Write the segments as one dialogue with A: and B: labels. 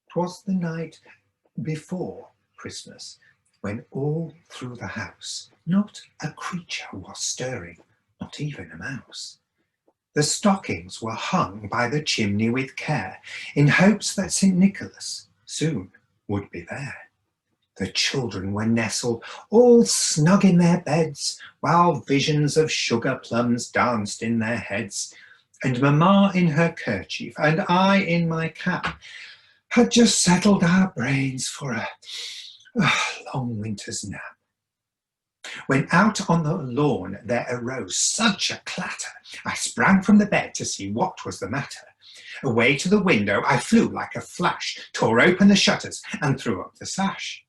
A: 'Twas the night before Christmas, when all through the house not a creature was stirring, not even a mouse. The stockings were hung by the chimney with care, in hopes that St. Nicholas soon would be there. The children were nestled all snug in their beds, while visions of sugar plums danced in their heads, and Mamma in her kerchief and I in my cap had just settled our brains for a long winter's nap, when out on the lawn there arose such a clatter, I sprang from the bed to see what was the matter. Away to the window I flew like a flash, tore open the shutters and threw up the sash.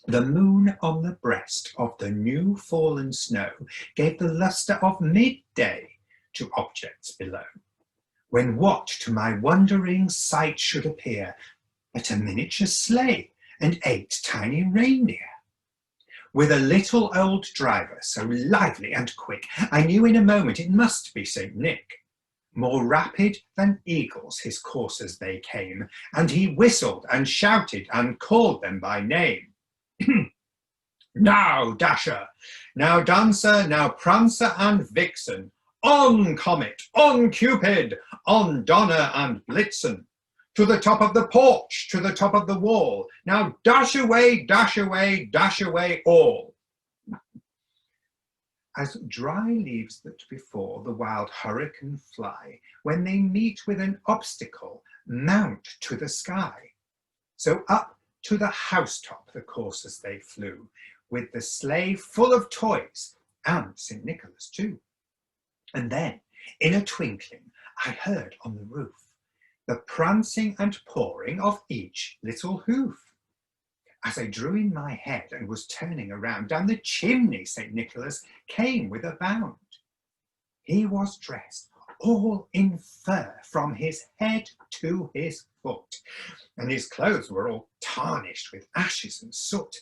A: The moon on the breast of the new fallen snow gave the lustre of midday to objects below, when what to my wondering sight should appear but a miniature sleigh and 8 tiny reindeer, with a little old driver so lively and quick, I knew in a moment it must be St. Nick. More rapid than eagles his coursers they came, and he whistled and shouted and called them by name. Now Dasher, now Dancer, now Prancer and Vixen, on Comet, on Cupid, on Donner and Blitzen, to the top of the porch, to the top of the wall, now dash away, dash away, dash away all. As dry leaves that before the wild hurricane fly, when they meet with an obstacle, mount to the sky, so up to the housetop the coursers they flew, with the sleigh full of toys, and St. Nicholas too. And then, in a twinkling, I heard on the roof the prancing and pawing of each little hoof. As I drew in my head and was turning around, down the chimney St. Nicholas came with a bound. He was dressed all in fur from his head to his foot, and his clothes were all tarnished with ashes and soot.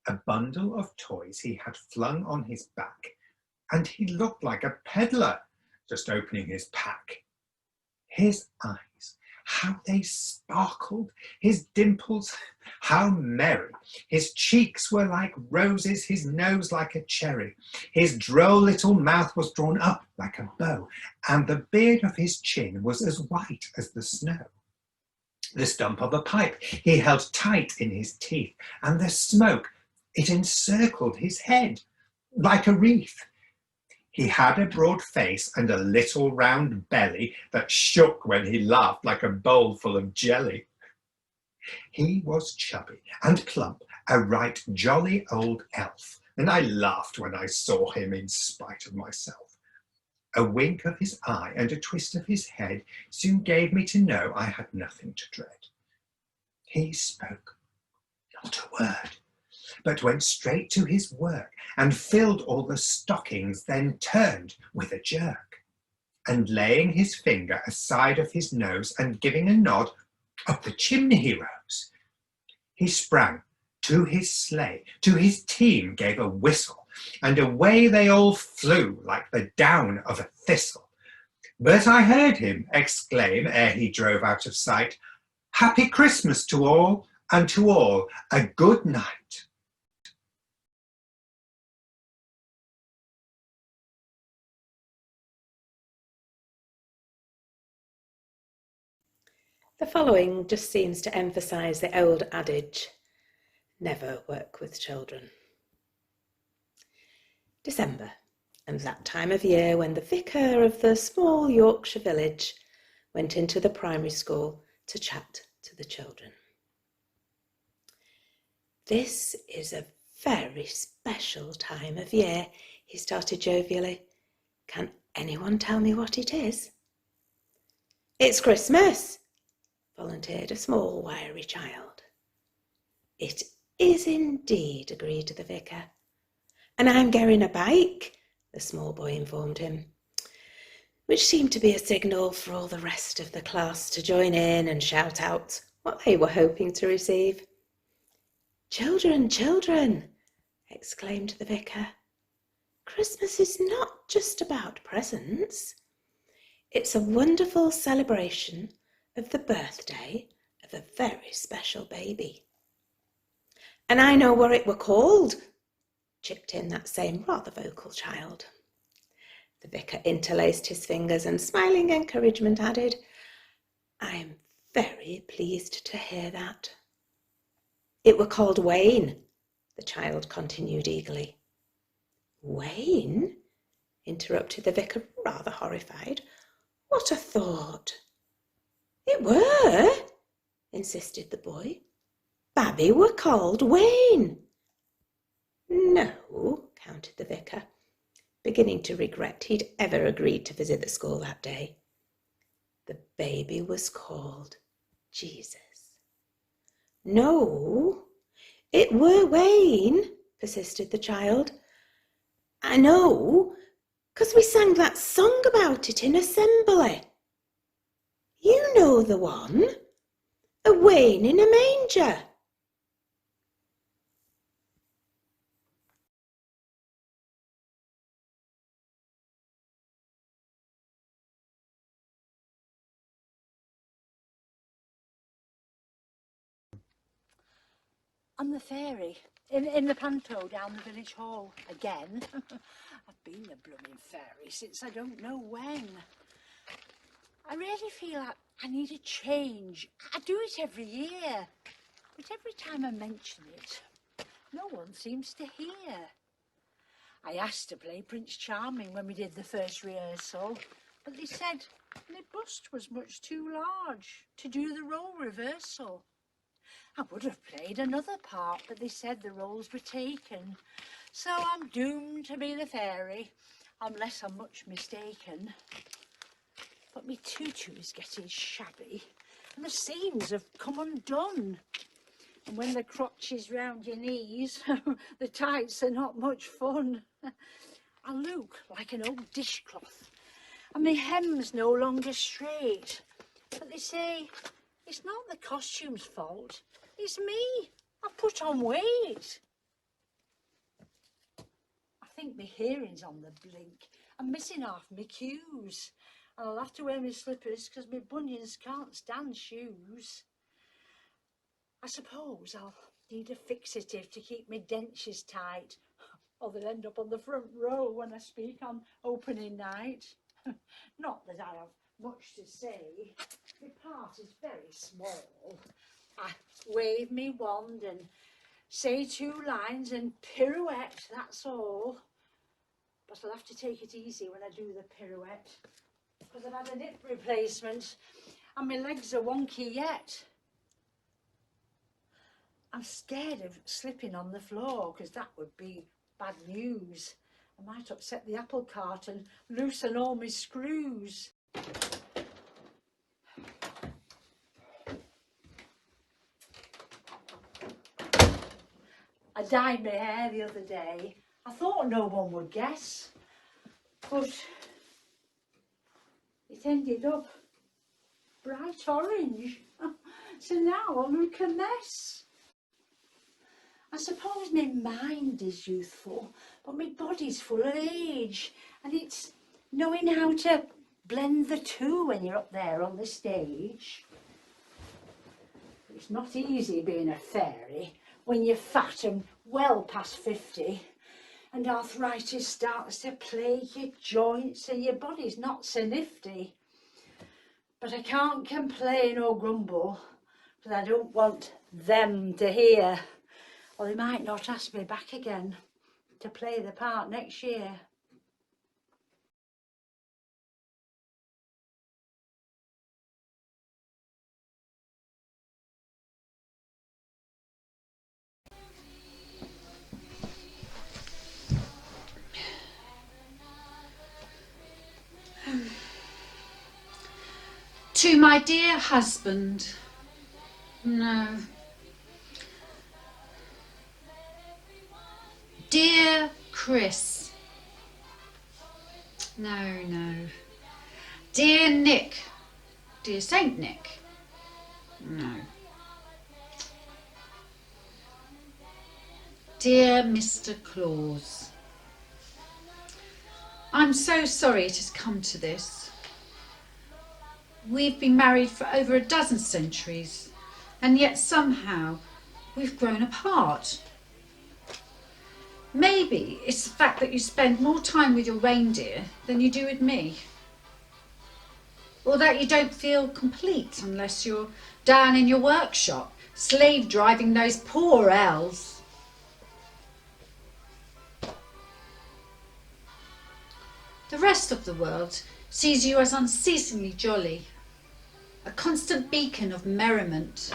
A: A bundle of toys he had flung on his back, and he looked like a peddler just opening his pack. His eyes, how they sparkled, his dimples, how merry. His cheeks were like roses, his nose like a cherry. His droll little mouth was drawn up like a bow, and the beard of his chin was as white as the snow. The stump of a pipe he held tight in his teeth, and the smoke, it encircled his head like a wreath. He had a broad face and a little round belly that shook when he laughed like a bowl full of jelly. He was chubby and plump, a right jolly old elf, and I laughed when I saw him in spite of myself. A wink of his eye and a twist of his head soon gave me to know I had nothing to dread. He spoke not a word, but went straight to his work and filled all the stockings, then turned with a jerk, and laying his finger aside of his nose and giving a nod, up the chimney he rose. He sprang to his sleigh, to his team gave a whistle, and away they all flew like the down of a thistle. But I heard him exclaim ere he drove out of sight, "Happy Christmas to all, and to all a good night."
B: The following just seems to emphasise the old adage, never work with children. December, and that time of year when the vicar of the small Yorkshire village went into the primary school to chat to the children. This is a very special time of year, he started jovially. Can anyone tell me what it is? It's Christmas, volunteered a small, wiry child. It is indeed, agreed the vicar. And I'm getting a bike, the small boy informed him, which seemed to be a signal for all the rest of the class to join in and shout out what they were hoping to receive. Children, children, exclaimed the vicar. Christmas is not just about presents. It's a wonderful celebration of the birthday of a very special baby. And I know what it were called, chipped in that same rather vocal child. The vicar interlaced his fingers and, smiling encouragement, added, I am very pleased to hear that. It were called Wayne, the child continued eagerly. Wayne? Interrupted the vicar, rather horrified. What a thought! It were, insisted the boy. Babby were called Wayne. No, countered the vicar, beginning to regret he'd ever agreed to visit the school that day. The baby was called Jesus. No, it were Wayne, persisted the child. I know, 'cause we sang that song about it in assembly. You know the one, a Wayne in a manger.
C: I'm the fairy in the panto down the village hall again. I've been the blooming fairy since I don't know when. I really feel like I need a change. I do it every year, but every time I mention it, no one seems to hear. I asked to play Prince Charming when we did the first rehearsal, but they said my bust was much too large to do the role reversal. I would have played another part, but they said the roles were taken. So I'm doomed to be the fairy, unless I'm much mistaken. But me tutu is getting shabby, and the seams have come undone. And when the crotch is round your knees, the tights are not much fun. I look like an old dishcloth, and my hem's no longer straight. But they say it's not the costume's fault. It's me. I've put on weight. I think my hearing's on the blink. I'm missing half my cues. And I'll have to wear my slippers because my bunions can't stand shoes. I suppose I'll need a fixative to keep my dentures tight, or they'll end up on the front row when I speak on opening night. Not that I have much to say. My part is very small. I wave me wand and say 2 lines and pirouette, that's all. But I'll have to take it easy when I do the pirouette, because I've had a hip replacement and my legs are wonky yet. I'm scared of slipping on the floor, because that would be bad news. I might upset the apple cart and loosen all my screws. I dyed my hair the other day. I thought no one would guess, but it ended up bright orange. So now I look a mess. I suppose my mind is youthful, but my body's full of age, and it's knowing how to blend the two when you're up there on the stage. It's not easy being a fairy when you're fat and well past 50, and arthritis starts to plague your joints and your body's not so nifty. But I can't complain or grumble, because I don't want them to hear, or they might not ask me back again to play the part next year.
D: To my dear husband. No. Dear Chris. No, no. Dear Nick. Dear Saint Nick. No. Dear Mr. Claus. I'm so sorry it has come to this. We've been married for over a dozen centuries, and yet somehow we've grown apart. Maybe it's the fact that you spend more time with your reindeer than you do with me. Or that you don't feel complete unless you're down in your workshop, slave driving those poor elves. The rest of the world sees you as unceasingly jolly, a constant beacon of merriment.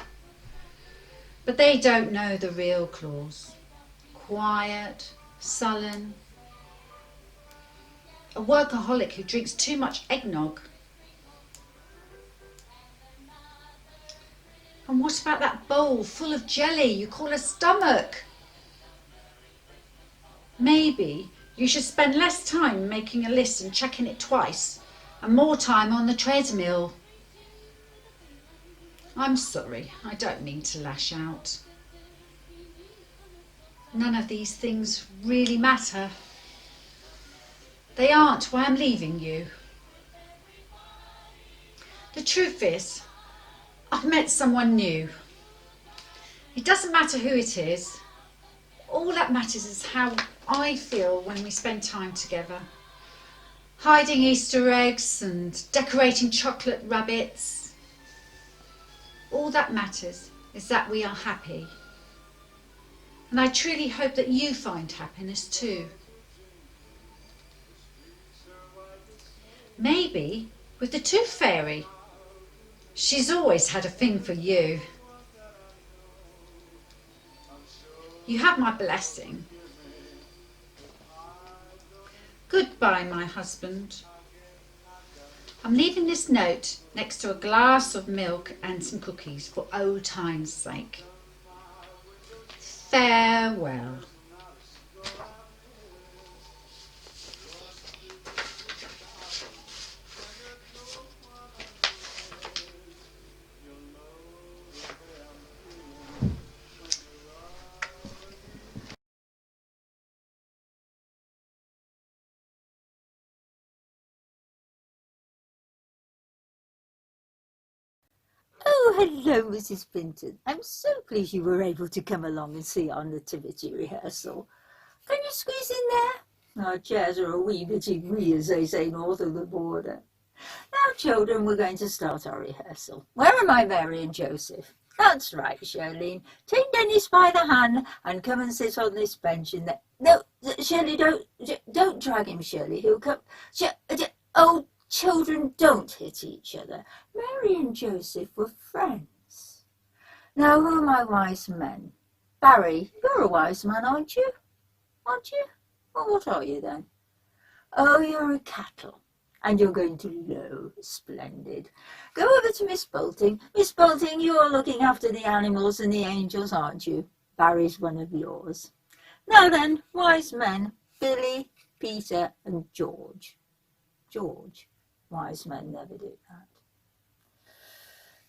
D: But they don't know the real Claus. Quiet, sullen, a workaholic who drinks too much eggnog. And what about that bowl full of jelly you call a stomach? Maybe you should spend less time making a list and checking it twice, and more time on the treadmill. I'm sorry, I don't mean to lash out. None of these things really matter. They aren't why I'm leaving you. The truth is, I've met someone new. It doesn't matter who it is. All that matters is how I feel when we spend time together. Hiding Easter eggs and decorating chocolate rabbits. All that matters is that we are happy. And I truly hope that you find happiness too. Maybe with the Tooth Fairy. She's always had a thing for you. You have my blessing. Goodbye, my husband. I'm leaving this note next to a glass of milk and some cookies for old time's sake. Farewell.
E: Oh, hello, Mrs. Vinton. I'm so pleased you were able to come along and see our nativity rehearsal. Can you squeeze in there? Our chairs are a wee bit wee, as they say north of the border. Now, children, we're going to start our rehearsal. Where are my Mary and Joseph? That's right, Shirley. Take Dennis by the hand and come and sit on this bench in there. No, Shirley, don't drag him, Shirley. He'll come. Oh, children, don't hit each other. Mary and Joseph were friends. Now, who are my wise men? Barry, you're a wise man, aren't you? Aren't you? Well, what are you then? Oh, you're a cattle. And you're going to low. Splendid. Go over to Miss Bolting. Miss Bolting, you're looking after the animals and the angels, aren't you? Barry's one of yours. Now then, wise men, Billy, Peter, and George. George. Wise men never do that.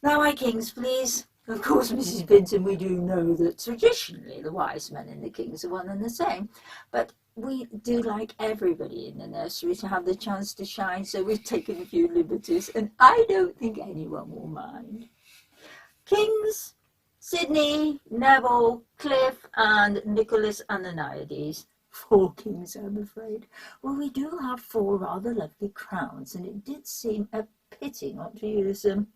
E: Now, my kings, please. Of course, Mrs. Vinton, we do know that traditionally the wise men and the kings are one and the same, but we do like everybody in the nursery to have the chance to shine, so we've taken a few liberties, and I don't think anyone will mind. Kings, Sydney, Neville, Cliff, and Nicholas Ananiades. 4 kings, I'm afraid. Well, we do have 4 rather lovely crowns, and it did seem a pity not to use them.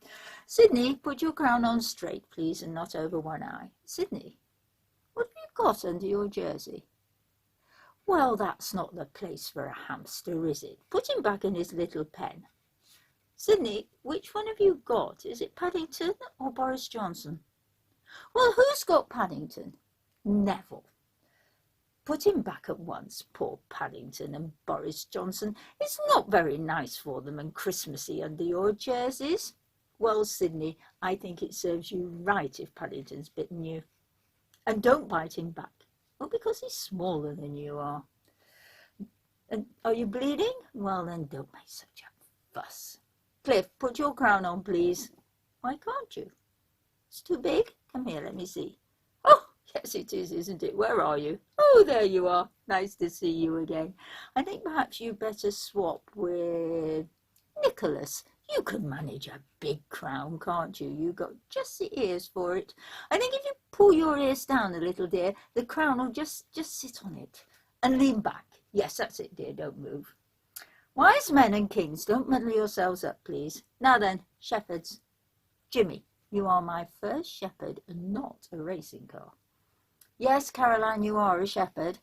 E: Sydney, put your crown on straight, please, and not over one eye. Sydney, what have you got under your jersey? Well, that's not the place for a hamster, is it? Put him back in his little pen. Sydney, which one have you got? Is it Paddington or Boris Johnson? Well, who's got Paddington? Neville. Put him back at once, poor Paddington and Boris Johnson. It's not very nice for them and Christmassy under your jerseys. Well, Sydney, I think it serves you right if Paddington's bitten you. And don't bite him back. Well, because he's smaller than you are. And are you bleeding? Well, then don't make such a fuss. Cliff, put your crown on, please. Why can't you? It's too big. Come here, let me see. Oh, yes, it is, isn't it? Where are you? Oh, there you are. Nice to see you again. I think perhaps you'd better swap with Nicholas. You can manage a big crown, can't you? You've got just the ears for it. I think if you pull your ears down a little, dear, the crown will just sit on it. And lean back. Yes, that's it, dear, don't move. Wise men and kings, don't muddle yourselves up, please. Now then, shepherds. Jimmy, you are my first shepherd and not a racing car. Yes, Caroline, you are a shepherd.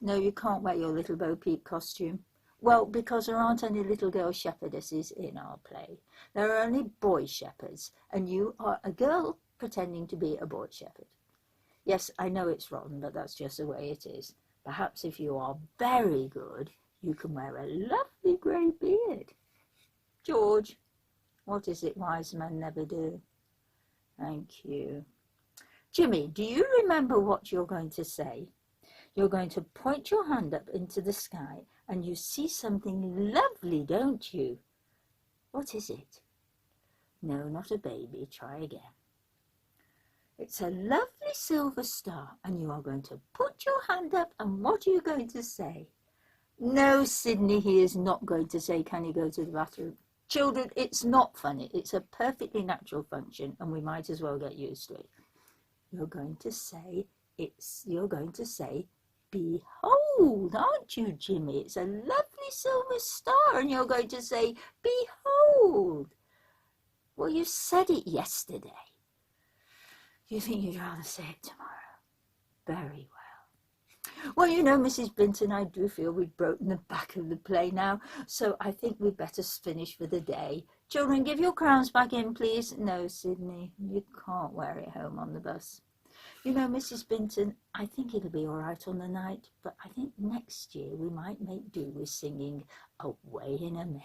E: No, you can't wear your little Bo Peep costume. Well, because there aren't any little girl shepherdesses in our play. There are only boy shepherds, and you are a girl pretending to be a boy shepherd. Yes, I know it's rotten, but that's just the way it is. Perhaps if you are very good, you can wear a lovely grey beard. George, what is it wise men never do? Thank you. Jimmy, do you remember what you're going to say? You're going to point your hand up into the sky and you see something lovely, don't you? What is it? No, not a baby. Try again. It's a lovely silver star, and you are going to put your hand up, and what are you going to say? No, Sydney, he is not going to say, can you go to the bathroom? Children, it's not funny. It's a perfectly natural function, and we might as well get used to it. You're going to say, behold, aren't you, Jimmy? It's a lovely silver star, and you're going to say, behold. Well, you said it yesterday. You think you'd rather say it tomorrow? Very well. Well, you know, Mrs. Binton, I do feel we've broken the back of the play now, so I think we'd better finish for the day. Children, give your crowns back in, please. No, Sydney, you can't wear it home on the bus. You know, Mrs. Binton, I think it'll be all right on the night, but I think next year we might make do with singing Away in a Manger.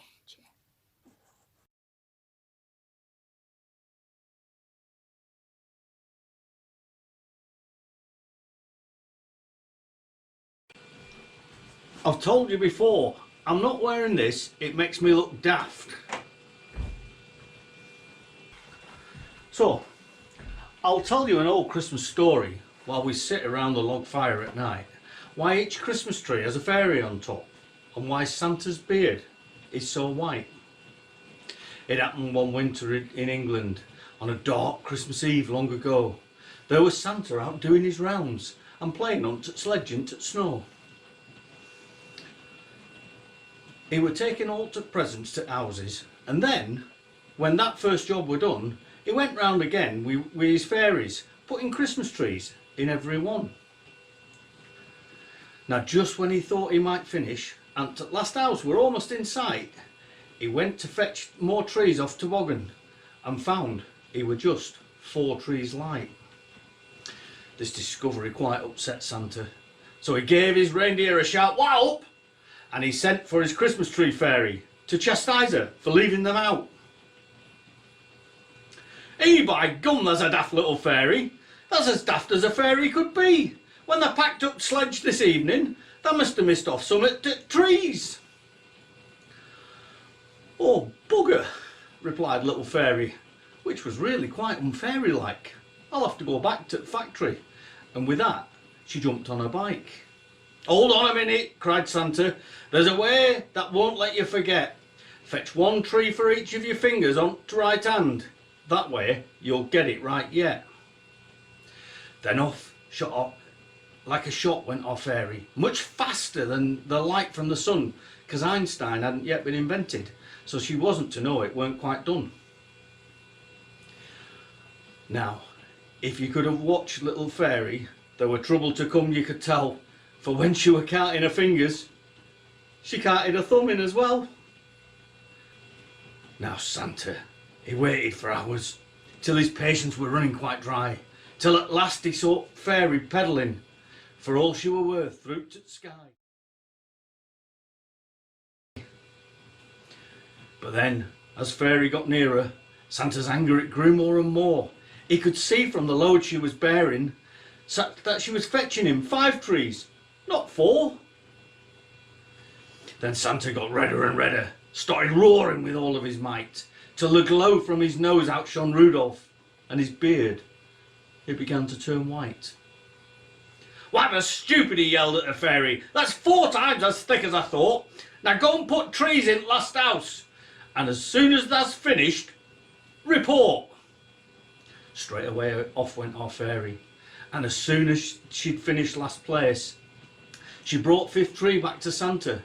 F: I've told you before, I'm not wearing this, it makes me look daft. So, I'll tell you an old Christmas story while we sit around the log fire at night. Why each Christmas tree has a fairy on top, and why Santa's beard is so white. It happened one winter in England, on a dark Christmas Eve long ago. There was Santa out doing his rounds and playing on sledging to snow. He were taking all the presents to houses, and then, when that first job were done, he went round again with his fairies, putting Christmas trees in every one. Now just when he thought he might finish, and the last house were almost in sight, he went to fetch more trees off toboggan, and found he were just 4 trees light. This discovery quite upset Santa, so he gave his reindeer a shout, "Whelp!" and he sent for his Christmas tree fairy to chastise her for leaving them out. "Hey, by gum, there's a daft little fairy. That's as daft as a fairy could be. When they packed up sledge this evening, they must have missed off some at trees." "Oh, bugger," replied little fairy, which was really quite unfairy-like. "I'll have to go back to the factory." And with that, she jumped on her bike. "Hold on a minute," cried Santa. "There's a way that won't let you forget. Fetch 1 tree for each of your fingers on the right hand. That way you'll get it right yet." Then off shot up like a shot went our fairy, much faster than the light from the sun, because Einstein hadn't yet been invented, so she wasn't to know it weren't quite done. Now, if you could have watched little fairy, there were trouble to come, you could tell, for when she were counting her fingers, she counted her thumb in as well. Now Santa, he waited for hours, till his patience were running quite dry, till at last he saw fairy pedalling, for all she were worth, through to the sky. But then, as fairy got nearer, Santa's anger it grew more and more. He could see from the load she was bearing that she was fetching him 5 trees, not 4. Then Santa got redder and redder, started roaring with all of his might, till the glow from his nose outshone Rudolph, and his beard, it began to turn white. "Why, the stupid," he yelled at the fairy. "That's 4 times as thick as I thought. Now go and put trees in the last house, and as soon as that's finished, report. Straight away off went our fairy, and as soon as she'd finished last place, she brought fifth tree back to Santa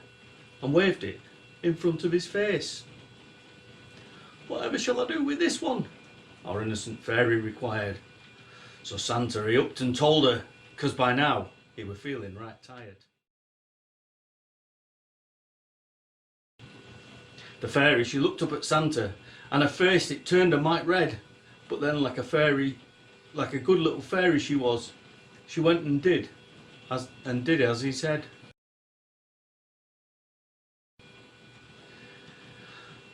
F: and waved it in front of his face. Whatever shall I do with this one? Our innocent fairy required. So Santa he upped and told her, 'cause by now he were feeling right tired. The fairy she looked up at Santa, and her face it turned a mite red, but then like a good little fairy she was, she went and did as he said.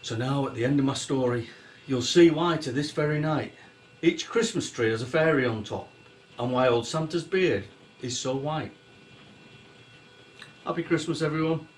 F: So now at the end of my story, you'll see why to this very night each Christmas tree has a fairy on top, and why old Santa's beard is so white. Happy Christmas everyone.